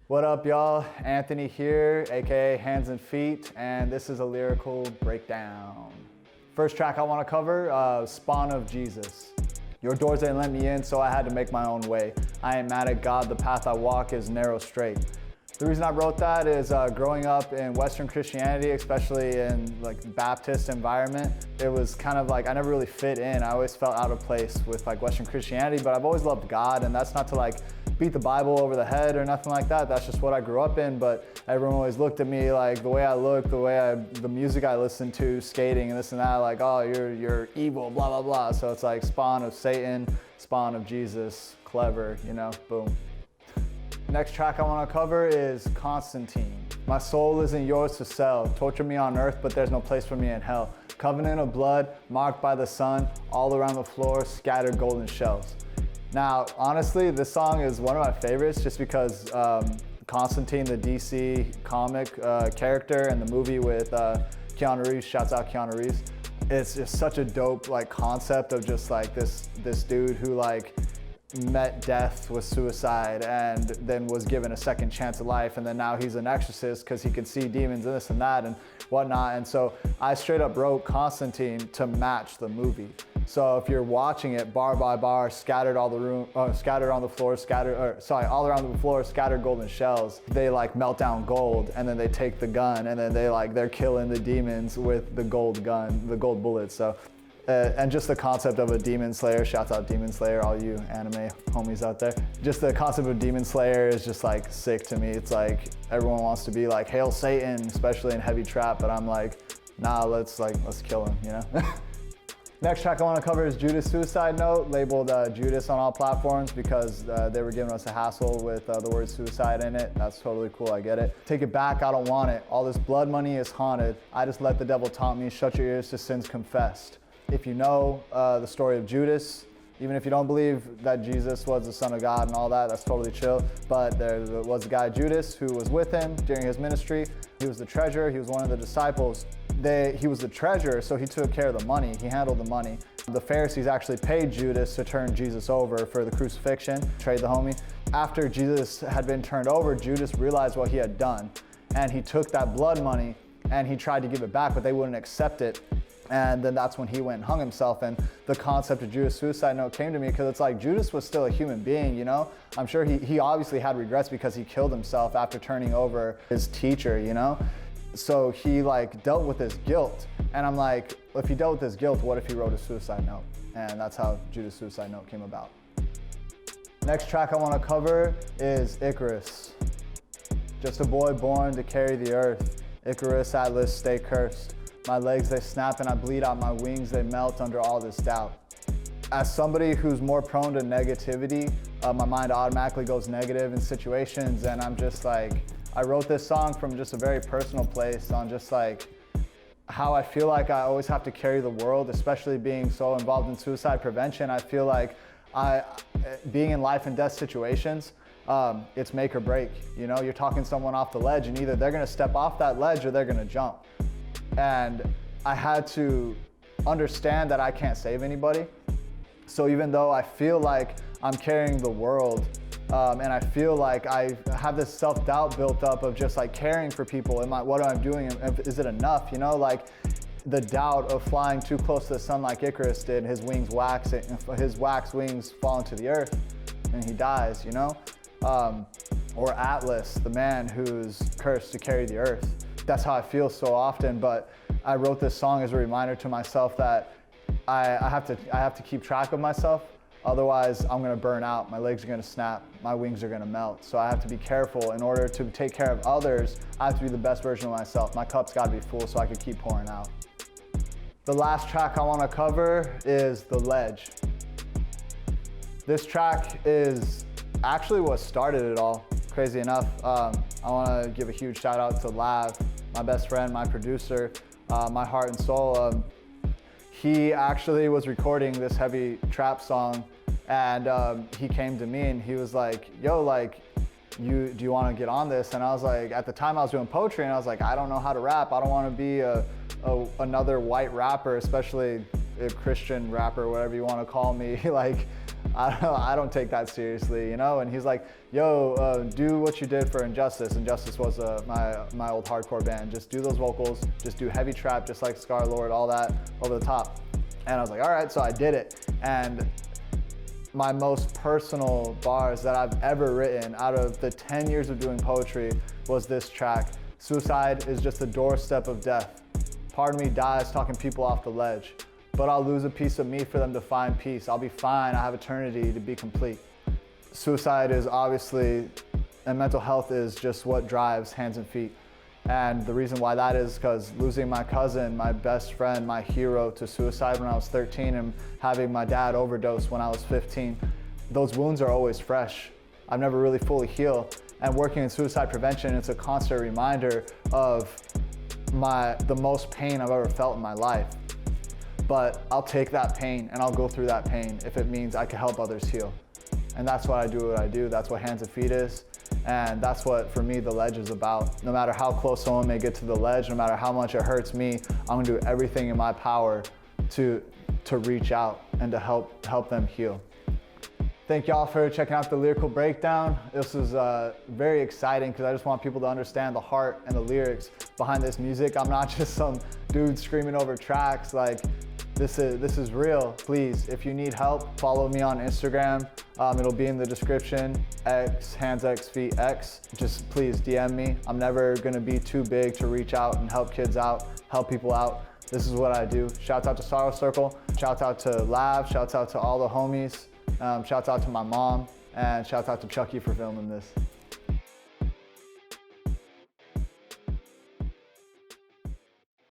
What up, y'all? Anthony here, aka Hands and Feet, and this is a lyrical breakdown. First track I want to cover, Spawn of Jesus. Your doors didn't let me in, so I had to make my own way. I ain't mad at God, the path I walk is narrow straight. The reason I wrote that is growing up in Western Christianity, especially in like Baptist environment, it was kind of like I never really fit in. I always felt out of place with like Western Christianity, but I've always loved God, and that's not to like beat the Bible over the head or nothing like that. That's just what I grew up in, but everyone always looked at me like the way I look, the music I listened to, skating and this and that, like, oh, you're evil, blah, blah, blah. So it's like spawn of Satan, spawn of Jesus, clever, you know, boom. Next track I want to cover is Constantine. My soul isn't yours to sell. Torture me on earth, but there's no place for me in hell. Covenant of blood, marked by the sun, all around the floor, scattered golden shells. Now, honestly, this song is one of my favorites just because Constantine, the DC comic character in the movie with Keanu Reeves, shouts out Keanu Reeves. It's just such a dope like concept of just like this dude who like met death with suicide and then was given a second chance at life, and then now he's an exorcist because he can see demons and this and that and whatnot. And so I straight up wrote Constantine to match the movie. So if you're watching it bar by bar, scattered all around the floor, scattered golden shells. They like melt down gold, and then they take the gun, and then they're killing the demons with the gold gun, the gold bullets. So and just the concept of a demon slayer, shouts out Demon Slayer, all you anime homies out there. Just the concept of demon slayer is just like sick to me. It's like everyone wants to be like, hail Satan, especially in heavy trap, but I'm like, nah, let's kill him, you know? Next track I want to cover is Judas Suicide Note, labeled Judas on all platforms because they were giving us a hassle with the word suicide in it. That's totally cool, I get it. Take it back, I don't want it. All this blood money is haunted. I just let the devil taunt me, shut your ears to sins confessed. If you know the story of Judas, even if you don't believe that Jesus was the Son of God and all that, that's totally chill. But there was a guy, Judas, who was with him during his ministry. He was the treasurer, he was one of the disciples. He was the treasurer, so he took care of the money, he handled the money. The Pharisees actually paid Judas to turn Jesus over for the crucifixion, trade the homie. After Jesus had been turned over, Judas realized what he had done, and he took that blood money and he tried to give it back, but they wouldn't accept it. And then that's when he went and hung himself, and the concept of Judas Suicide Note came to me because it's like Judas was still a human being, you know? I'm sure he obviously had regrets because he killed himself after turning over his teacher, you know? So he like dealt with his guilt, and I'm like, if he dealt with his guilt, what if he wrote a suicide note? And that's how Judas Suicide Note came about. Next track I want to cover is Icarus. Just a boy born to carry the earth. Icarus, Atlas, stay cursed. My legs, they snap and I bleed out, my wings, they melt under all this doubt. As somebody who's more prone to negativity, my mind automatically goes negative in situations, and I'm just like, I wrote this song from just a very personal place on just like how I feel like I always have to carry the world, especially being so involved in suicide prevention. I feel like being in life and death situations, it's make or break. You know, you're talking someone off the ledge, and either they're gonna step off that ledge or they're gonna jump. And I had to understand that I can't save anybody. So even though I feel like I'm carrying the world, and I feel like I have this self-doubt built up of just like caring for people, what am I doing, is it enough, you know? Like the doubt of flying too close to the sun like Icarus did, his wax wings fall into the earth and he dies, you know? Or Atlas, the man who's cursed to carry the earth. That's how I feel so often, but I wrote this song as a reminder to myself that I have to keep track of myself. Otherwise, I'm gonna burn out, my legs are gonna snap, my wings are gonna melt. So I have to be careful. In order to take care of others, I have to be the best version of myself. My cup's gotta be full so I can keep pouring out. The last track I wanna cover is The Ledge. This track is actually what started it all, crazy enough. I wanna give a huge shout out to Lav, my best friend, my producer, my heart and soul. He actually was recording this heavy trap song, and he came to me and he was like, yo, like, do you want to get on this? And I was like, at the time I was doing poetry, and I was like, I don't know how to rap. I don't want to be another white rapper, especially a Christian rapper, whatever you want to call me. Like, I don't take that seriously, you know? And he's like, yo, do what you did for Injustice. Injustice was my old hardcore band. Just do those vocals, just do heavy trap, just like Scar Lord, all that over the top. And I was like, all right, so I did it. And my most personal bars that I've ever written out of the 10 years of doing poetry was this track. Suicide is just a doorstep of death. Part of me dies talking people off the ledge, but I'll lose a piece of me for them to find peace. I'll be fine, I have eternity to be complete. Suicide is obviously, and mental health is just what drives Hands and Feet. And the reason why that is because losing my cousin, my best friend, my hero to suicide when I was 13 and having my dad overdose when I was 15, those wounds are always fresh. I've never really fully healed. And working in suicide prevention, it's a constant reminder of the most pain I've ever felt in my life. But I'll take that pain and I'll go through that pain if it means I can help others heal. And that's why I do what I do. That's what Hands and Feet is. And that's what, for me, the ledge is about. No matter how close someone may get to the ledge, no matter how much it hurts me, I'm gonna do everything in my power to reach out and to help them heal. Thank y'all for checking out the Lyrical Breakdown. This was very exciting because I just want people to understand the heart and the lyrics behind this music. I'm not just some dude screaming over tracks. Like, this is real. Please, if you need help, follow me on Instagram. It'll be in the description, HANDSXFEET. Just please DM me. I'm never gonna be too big to reach out and help kids out, help people out. This is what I do. Shouts out to Sorrow Circle, shouts out to Lav, shouts out to all the homies. Shouts out to my mom, and shouts out to Chucky for filming this.